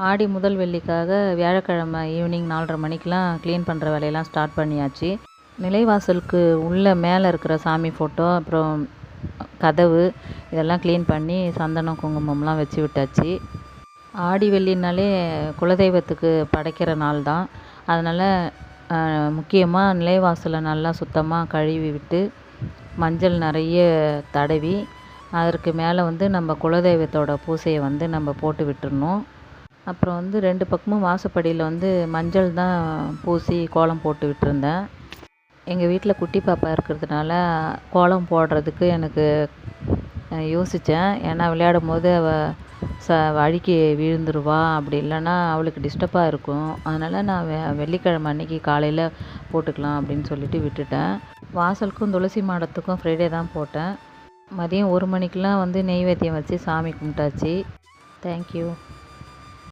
ஆடி முதல் வெள்ளிக்காக வியாழக்கிழமை ஈவினிங் 4:30 மணிக்கெலாம் க்ளீன் பண்ணுற வேலையெல்லாம் ஸ்டார்ட் பண்ணியாச்சு. நிலைவாசலுக்கு உள்ளே மேலே இருக்கிற சாமி ஃபோட்டோ, அப்புறம் கதவு இதெல்லாம் க்ளீன் பண்ணி சந்தனம் குங்குமம்லாம் வச்சு விட்டாச்சு. ஆடி வெள்ளினாலே குலதெய்வத்துக்கு படைக்கிற நாள் தான். அதனால் முக்கியமாக நிலைவாசலை நல்லா சுத்தமாக கழுவி விட்டு மஞ்சள் நிறைய தடவி அதற்கு மேலே நம்ம குலதெய்வத்தோட பூசையை நம்ம போட்டு விட்டுறணும். அப்புறம் 2 பக்கமும் வாசப்படியில் மஞ்சள் தான் பூசி கோலம் போட்டு விட்டுருந்தேன். எங்கள் வீட்டில் குட்டி பாப்பா இருக்கிறதுனால கோலம் போடுறதுக்கு எனக்கு யோசித்தேன். ஏன்னா விளையாடும் போது அவள் வழுக்கி விழுந்துருவா, அப்படி இல்லைன்னா அவளுக்கு டிஸ்டர்பாக இருக்கும். அதனால் நான் வெள்ளிக்கிழமை அன்னைக்கு காலையில் போட்டுக்கலாம் அப்படின்னு சொல்லிட்டு விட்டுட்டேன். வாசலுக்கும் துளசி மாடத்துக்கும் ஃப்ரைடே தான் போட்டேன். மதியம் 1 மணிக்கெலாம் நெய்வேத்தியம் வச்சு சாமி கும்பிட்டாச்சு. தேங்க்யூ.